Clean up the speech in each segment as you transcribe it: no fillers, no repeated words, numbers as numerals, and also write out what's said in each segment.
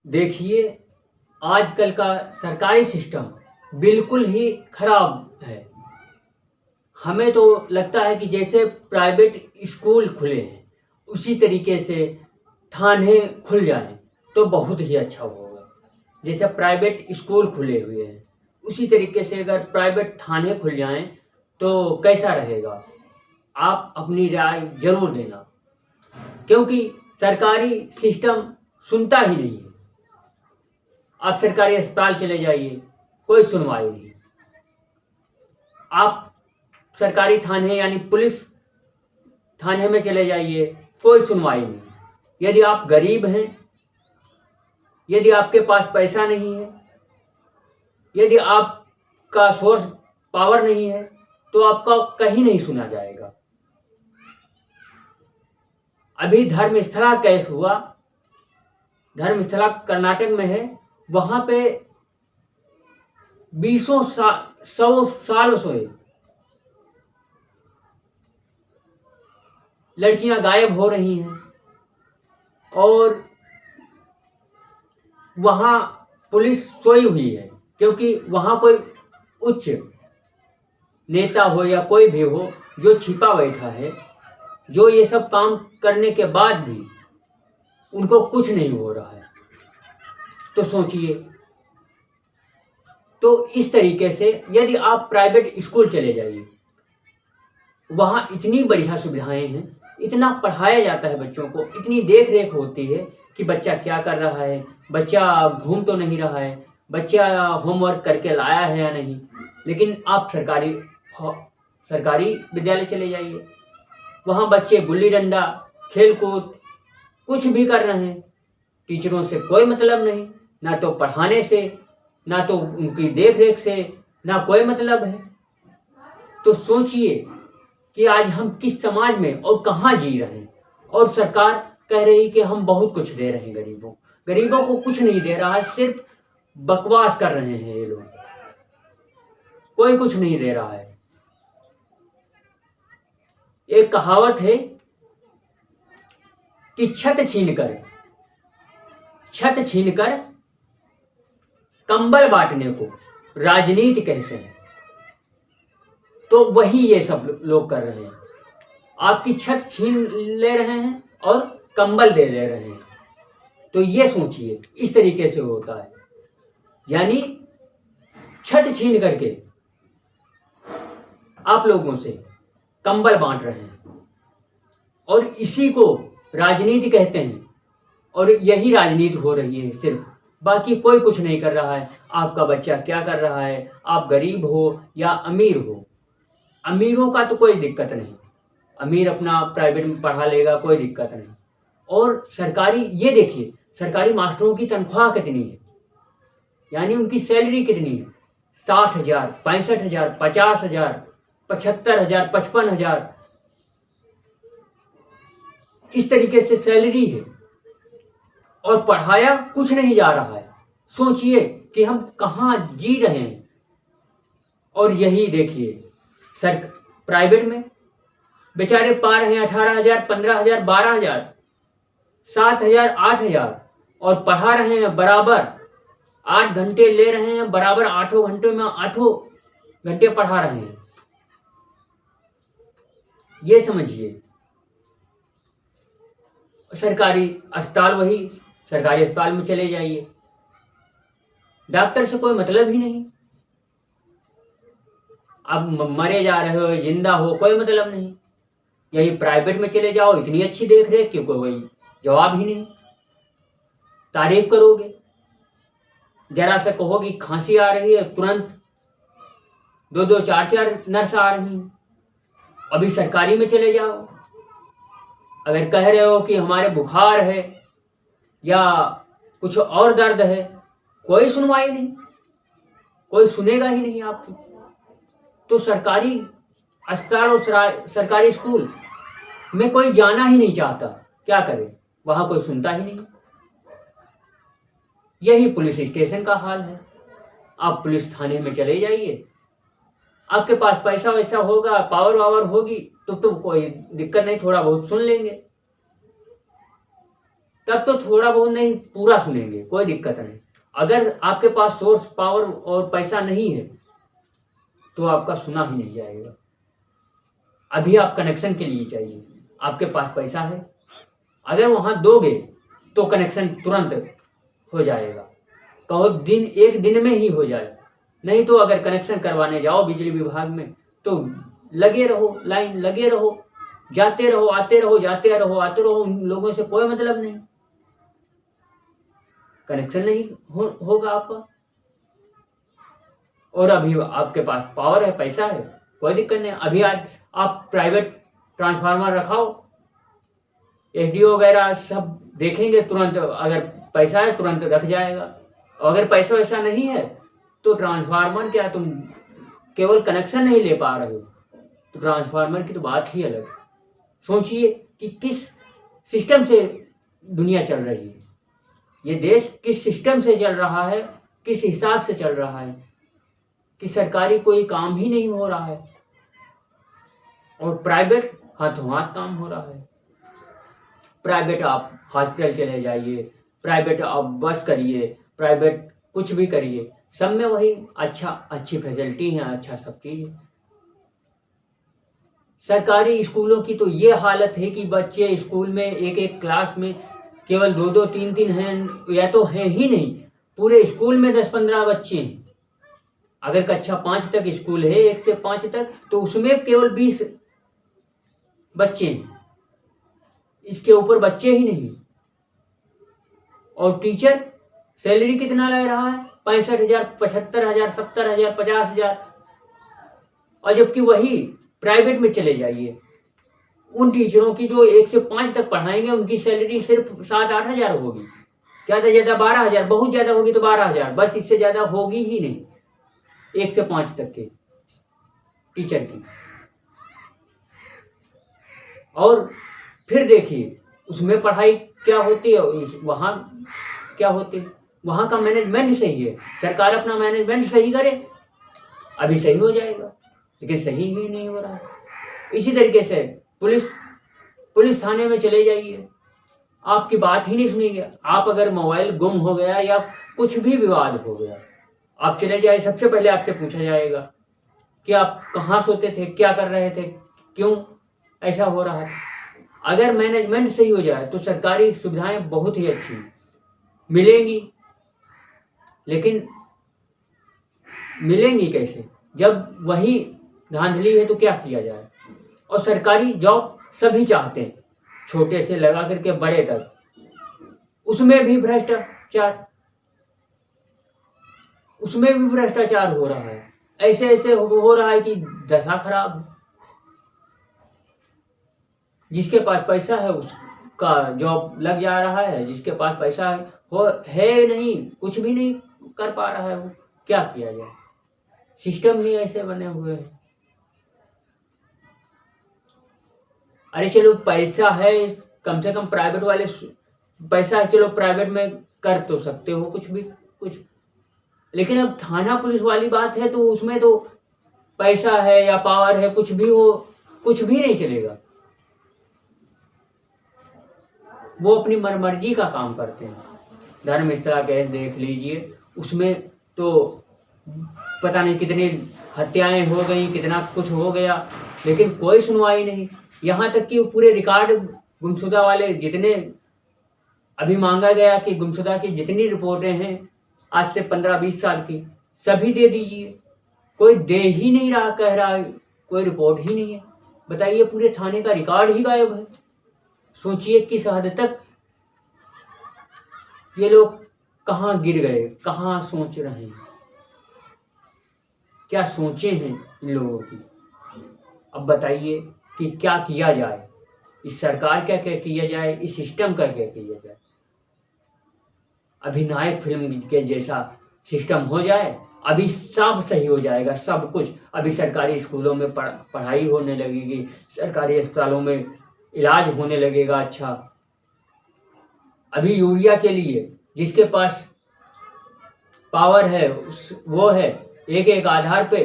देखिए, आजकल का सरकारी सिस्टम बिल्कुल ही खराब है। हमें तो लगता है कि जैसे प्राइवेट स्कूल खुले हैं, उसी तरीके से थाने खुल जाएँ तो बहुत ही अच्छा होगा। जैसे प्राइवेट स्कूल खुले हुए हैं, उसी तरीके से अगर प्राइवेट थाने खुल जाएँ तो कैसा रहेगा? आप अपनी राय ज़रूर देना, क्योंकि सरकारी सिस्टम सुनता ही नहीं है। आप सरकारी अस्पताल चले जाइए, कोई सुनवाई नहीं। आप सरकारी थाने यानी पुलिस थाने में चले जाइए, कोई सुनवाई नहीं। यदि आप गरीब हैं, यदि आपके पास पैसा नहीं है, यदि आपका सोर्स पावर नहीं है, तो आपका कहीं नहीं सुना जाएगा। अभी धर्मस्थला केस हुआ, धर्मस्थला कर्नाटक में है, वहाँ पे 100 सालों से लड़कियां गायब हो रही हैं और वहाँ पुलिस सोई हुई है, क्योंकि वहाँ कोई उच्च नेता हो या कोई भी हो जो छिपा बैठा है, जो ये सब काम करने के बाद भी उनको कुछ नहीं हो रहा है। तो सोचिए, तो इस तरीके से यदि आप प्राइवेट स्कूल चले जाइए, वहाँ इतनी बढ़िया सुविधाएं हैं, इतना पढ़ाया जाता है बच्चों को, इतनी देख रेख होती है कि बच्चा क्या कर रहा है, बच्चा घूम तो नहीं रहा है, बच्चा होमवर्क करके लाया है या नहीं। लेकिन आप सरकारी विद्यालय चले जाइए, वहाँ बच्चे गुल्ली डंडा, खेल कूद कुछ भी कर रहे हैं, टीचरों से कोई मतलब नहीं, ना तो पढ़ाने से, ना तो उनकी देख रेख से, ना कोई मतलब है। तो सोचिए कि आज हम किस समाज में और कहाँ जी रहे हैं। और सरकार कह रही कि हम बहुत कुछ दे रहे हैं गरीबों को कुछ नहीं दे रहा है, सिर्फ बकवास कर रहे हैं ये लोग, कोई कुछ नहीं दे रहा है। एक कहावत है कि छत छीनकर कंबल बांटने को राजनीति कहते हैं। तो वही ये सब लोग कर रहे हैं, आपकी छत छीन ले रहे हैं और कंबल दे ले रहे हैं। तो ये सोचिए, इस तरीके से होता है, यानी छत छीन करके आप लोगों से कंबल बांट रहे हैं और इसी को राजनीति कहते हैं। और यही राजनीति हो रही है सिर्फ, बाकी कोई कुछ नहीं कर रहा है। आपका बच्चा क्या कर रहा है, आप गरीब हो या अमीर हो, अमीरों का तो कोई दिक्कत नहीं, अमीर अपना प्राइवेट में पढ़ा लेगा, कोई दिक्कत नहीं। और सरकारी, ये देखिए सरकारी मास्टरों की तनख्वाह कितनी है, यानी उनकी सैलरी कितनी है, 60,000, 65,000, 50,000, 75,000, 55,000, इस तरीके से सैलरी है और पढ़ाया कुछ नहीं जा रहा है। सोचिए कि हम कहाँ जी रहे हैं। और यही देखिए प्राइवेट में बेचारे पा रहे हैं 18,000, 15,000, 12,000, 7,000, 8,000 और पढ़ा रहे हैं बराबर 8 घंटे ले रहे हैं, बराबर 8 घंटे में 8 घंटे पढ़ा रहे हैं। ये समझिए। सरकारी अस्पताल, वही सरकारी अस्पताल में चले जाइए, डॉक्टर से कोई मतलब ही नहीं। अब मरे जा रहे हो, जिंदा हो, कोई मतलब नहीं। यही प्राइवेट में चले जाओ, इतनी अच्छी देख रेख कि कोई जवाब ही नहीं। तारीफ करोगे, जरा सा कहोगे खांसी आ रही है, तुरंत 2-2, 4-4 नर्स आ रही हैं। अभी सरकारी में चले जाओ, अगर कह रहे हो कि हमारे बुखार है या कुछ और दर्द है, कोई सुनवाई नहीं, कोई सुनेगा ही नहीं आपकी। तो सरकारी अस्पताल और सरकारी स्कूल में कोई जाना ही नहीं चाहता, क्या करे, वहां कोई सुनता ही नहीं। यही पुलिस स्टेशन का हाल है। आप पुलिस थाने में चले जाइए, आपके पास पैसा वैसा होगा, पावर वावर होगी, तो कोई दिक्कत नहीं, थोड़ा बहुत सुन लेंगे। तब तो थोड़ा बहुत नहीं पूरा सुनेंगे, कोई दिक्कत नहीं। अगर आपके पास सोर्स पावर और पैसा नहीं है तो आपका सुना ही नहीं जाएगा। अभी आप कनेक्शन के लिए चाहिए, आपके पास पैसा है, अगर वहाँ दोगे तो कनेक्शन तुरंत हो जाएगा, कहो एक दिन में ही हो जाए। नहीं तो अगर कनेक्शन करवाने जाओ बिजली विभाग में तो लगे रहो, लाइन लगे रहो, जाते रहो आते रहो, जाते रहो आते रहो, उन लोगों से कोई मतलब नहीं, कनेक्शन नहीं होगा आपका। और अभी आपके पास पावर है, पैसा है, कोई दिक्कत नहीं। अभी आज आप प्राइवेट ट्रांसफार्मर रखाओ, एसडीओ वगैरह सब देखेंगे, तुरंत अगर पैसा है तुरंत रख जाएगा। और अगर पैसा वैसा नहीं है तो ट्रांसफार्मर क्या, तुम केवल कनेक्शन नहीं ले पा रहे हो तो ट्रांसफार्मर की तो बात ही अलग। सोचिए कि किस सिस्टम से दुनिया चल रही है, ये देश किस सिस्टम से चल रहा है, किस हिसाब से चल रहा है कि सरकारी कोई काम ही नहीं हो रहा है और प्राइवेट हाथों हाथ काम हो रहा है। प्राइवेट आप हॉस्पिटल चले जाइए, प्राइवेट आप बस करिए, प्राइवेट कुछ भी करिए, सब में वही अच्छी फैसिलिटी है, अच्छा सब चीज है। सरकारी स्कूलों की तो ये हालत है कि बच्चे स्कूल में एक एक क्लास में केवल 2-2 3-3 हैं, या तो हैं ही नहीं, पूरे स्कूल में 10-15 बच्चे हैं। अगर कक्षा 5 तक स्कूल है, 1 से 5 तक, तो उसमें केवल 20 बच्चे हैं, इसके ऊपर बच्चे ही नहीं। और टीचर सैलरी कितना ले रहा है, 65,000, 75,000, 70,000, 50,000। और जबकि वही प्राइवेट में चले जाइए, उन टीचरों की जो 1 से 5 तक पढ़ाएंगे उनकी सैलरी सिर्फ 7-8 हज़ार होगी, ज़्यादा ज़्यादा 12,000, बहुत ज़्यादा होगी तो 12,000, बस इससे ज़्यादा होगी ही नहीं 1 से 5 तक के टीचर की। और फिर देखिए उसमें पढ़ाई क्या होती है, वहाँ क्या होती है, वहाँ का मैनेजमेंट सही है, सरकार अपना मैनेजमेंट सही करे अभी सही हो जाएगा, लेकिन सही ही नहीं हो रहा है। इसी तरीके से पुलिस थाने में चले जाइए, आपकी बात ही नहीं सुनेंगे। आप अगर मोबाइल गुम हो गया या कुछ भी विवाद हो गया, आप चले जाए, सबसे पहले आपसे पूछा जाएगा कि आप कहाँ सोते थे, क्या कर रहे थे, क्यों ऐसा हो रहा है। अगर मैनेजमेंट सही हो जाए तो सरकारी सुविधाएं बहुत ही अच्छी मिलेंगी, लेकिन मिलेंगी कैसे जब वही धांधली है तो क्या किया जाए। और सरकारी जॉब सभी चाहते हैं, छोटे से लगा करके बड़े तक, उसमें भी भ्रष्टाचार हो रहा है, ऐसे हो रहा है कि दशा खराब है। जिसके पास पैसा है उसका जॉब लग जा रहा है, जिसके पास पैसा है नहीं, कुछ भी नहीं कर पा रहा है, वो क्या किया जाए। सिस्टम ही ऐसे बने हुए हैं। अरे चलो पैसा है, कम से कम प्राइवेट वाले पैसा है, चलो प्राइवेट में कर तो सकते हो कुछ, लेकिन अब थाना पुलिस वाली बात है तो उसमें तो पैसा है या पावर है, कुछ भी हो, कुछ भी नहीं चलेगा। वो अपनी मर्जी का काम करते हैं। धर्मस्थला केस देख लीजिए, उसमें तो पता नहीं कितनी हत्याएं हो गई, कितना कुछ हो गया, लेकिन कोई सुनवाई नहीं। यहाँ तक कि पूरे रिकॉर्ड गुमशुदा वाले जितने अभी मांगा गया कि गुमशुदा की जितनी रिपोर्टें हैं आज से 15-20 साल की, सभी दे दीजिए, कोई दे ही नहीं रहा, कह रहा है कोई रिपोर्ट ही नहीं है। बताइए, पूरे थाने का रिकॉर्ड ही गायब है। सोचिए किस हद तक ये लोग कहाँ गिर गए, कहाँ सोच रहे हैं, क्या सोचे हैं इन लोगों की। अब बताइए कि क्या किया जाए, इस सरकार क्या क्या किया जाए, इस सिस्टम का क्या किया जाए। अभी नायक फिल्म के जैसा सिस्टम हो जाए, अभी सब सही हो जाएगा, सब कुछ। अभी सरकारी स्कूलों में पढ़ाई होने लगेगी, सरकारी अस्पतालों में इलाज होने लगेगा अच्छा। अभी यूरिया के लिए जिसके पास पावर है वो है, एक आधार पे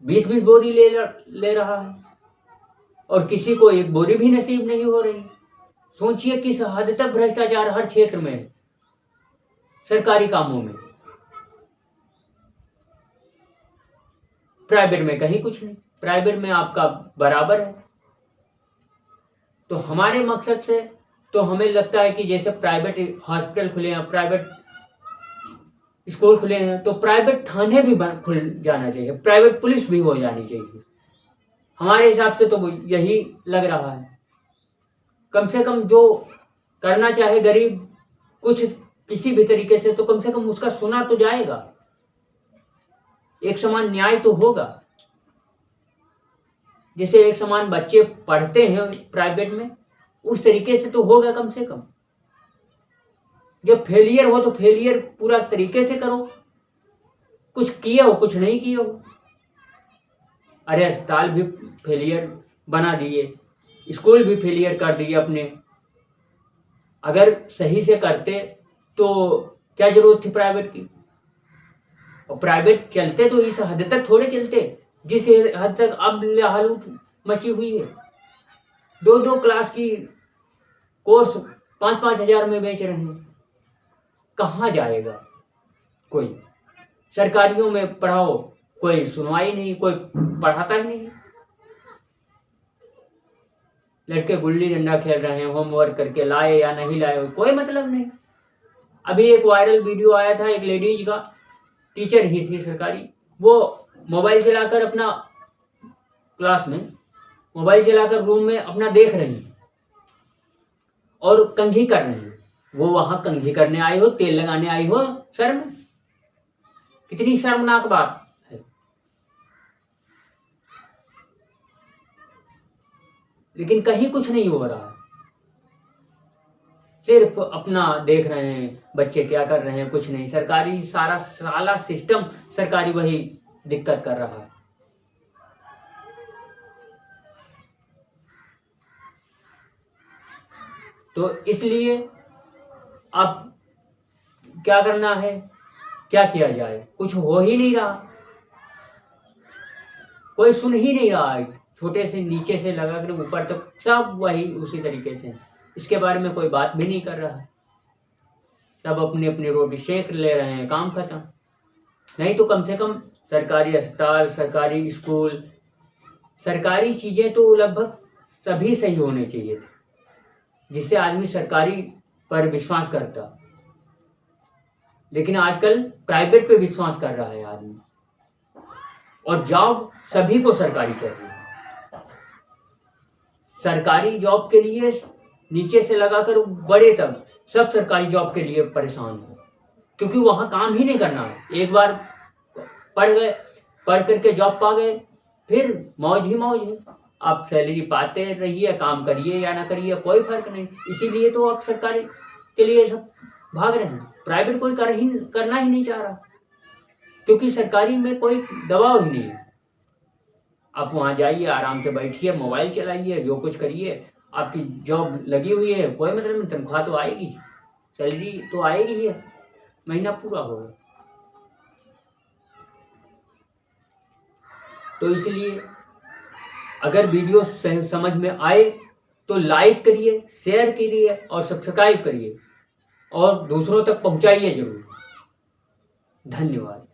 20-20 बोरी ले रहा है, और किसी को एक बोरी भी नसीब नहीं हो रही। सोचिए किस हद तक भ्रष्टाचार हर क्षेत्र में है, सरकारी कामों में। प्राइवेट में कहीं कुछ नहीं, प्राइवेट में आपका बराबर है। तो हमारे मकसद से तो हमें लगता है कि जैसे प्राइवेट हॉस्पिटल खुले हैं, प्राइवेट स्कूल खुले हैं, तो प्राइवेट थाने भी खुल जाना चाहिए, प्राइवेट पुलिस भी हो जानी चाहिए। हमारे हिसाब से तो यही लग रहा है। कम से कम जो करना चाहे गरीब कुछ किसी भी तरीके से, तो कम से कम उसका सुना तो जाएगा, एक समान न्याय तो होगा। जैसे एक समान बच्चे पढ़ते हैं प्राइवेट में, उस तरीके से तो होगा कम से कम। जब फेलियर हो तो फेलियर पूरा तरीके से करो, कुछ किए हो कुछ नहीं किए हो। अरे अस्पताल भी फेलियर बना दिए, स्कूल भी फेलियर कर दिए अपने। अगर सही से करते तो क्या जरूरत थी प्राइवेट की। और प्राइवेट चलते तो इस हद तक थोड़े चलते जिस हद तक अब हालत मची हुई है। 2-2 क्लास की कोर्स 5-5 हजार में बेच रहे हैं। कहाँ जाएगा कोई। सरकारियों में पढ़ाओ, कोई सुनवाई नहीं, कोई पढ़ाता ही नहीं। लड़के गुल्ली डंडा खेल रहे हैं, होमवर्क करके लाए या नहीं लाए कोई मतलब नहीं। अभी एक वायरल वीडियो आया था, एक लेडीज का, टीचर ही थी सरकारी, वो मोबाइल चलाकर अपना क्लास में मोबाइल चलाकर रूम में अपना देख रही हैं और कंघी कर रही हैं। वो वहां कंघी करने आई हो, तेल लगाने आई हो सर में, कितनी शर्मनाक बात है। लेकिन कहीं कुछ नहीं हो रहा है, सिर्फ अपना देख रहे हैं बच्चे क्या कर रहे हैं, कुछ नहीं। सरकारी सारा सिस्टम सरकारी वही दिक्कत कर रहा है। तो इसलिए अब क्या करना है, क्या किया जाए, कुछ हो ही नहीं रहा, कोई सुन ही नहीं रहा है। छोटे से नीचे से लगा कर ऊपर तक सब वही उसी तरीके से, इसके बारे में कोई बात भी नहीं कर रहा है। सब अपनी अपनी रोटी सेक ले रहे हैं, काम खत्म। नहीं तो कम से कम सरकारी अस्पताल, सरकारी स्कूल, सरकारी चीजें तो लगभग सभी सही होने चाहिए थे, जिससे आदमी सरकारी पर विश्वास करता। लेकिन आजकल प्राइवेट पे विश्वास कर रहा है आदमी, और जॉब सभी को सरकारी चाहिए। सरकारी जॉब के लिए नीचे से लगाकर बड़े तक सब सरकारी जॉब के लिए परेशान हो, क्योंकि वहां काम ही नहीं करना है। एक बार पढ़ गए, पढ़ करके जॉब पा गए, फिर मौज ही मौज है। आप सैलरी पाते रहिए, काम करिए या ना करिए कोई फर्क नहीं। इसीलिए तो आप सरकारी के लिए सब भाग रहे हैं, प्राइवेट कोई करना ही नहीं चाह रहा, क्योंकि सरकारी में कोई दबाव ही नहीं है। आप वहाँ जाइए, आराम से बैठिए, मोबाइल चलाइए, जो कुछ करिए, आपकी जॉब लगी हुई है, कोई मतलब नहीं, तनख्वाह तो आएगी, सैलरी तो आएगी ही, महीना पूरा होगा। तो इसलिए अगर वीडियो समझ में आए तो लाइक करिए, शेयर करिए और सब्सक्राइब करिए, और दूसरों तक पहुंचाइए जरूर। धन्यवाद।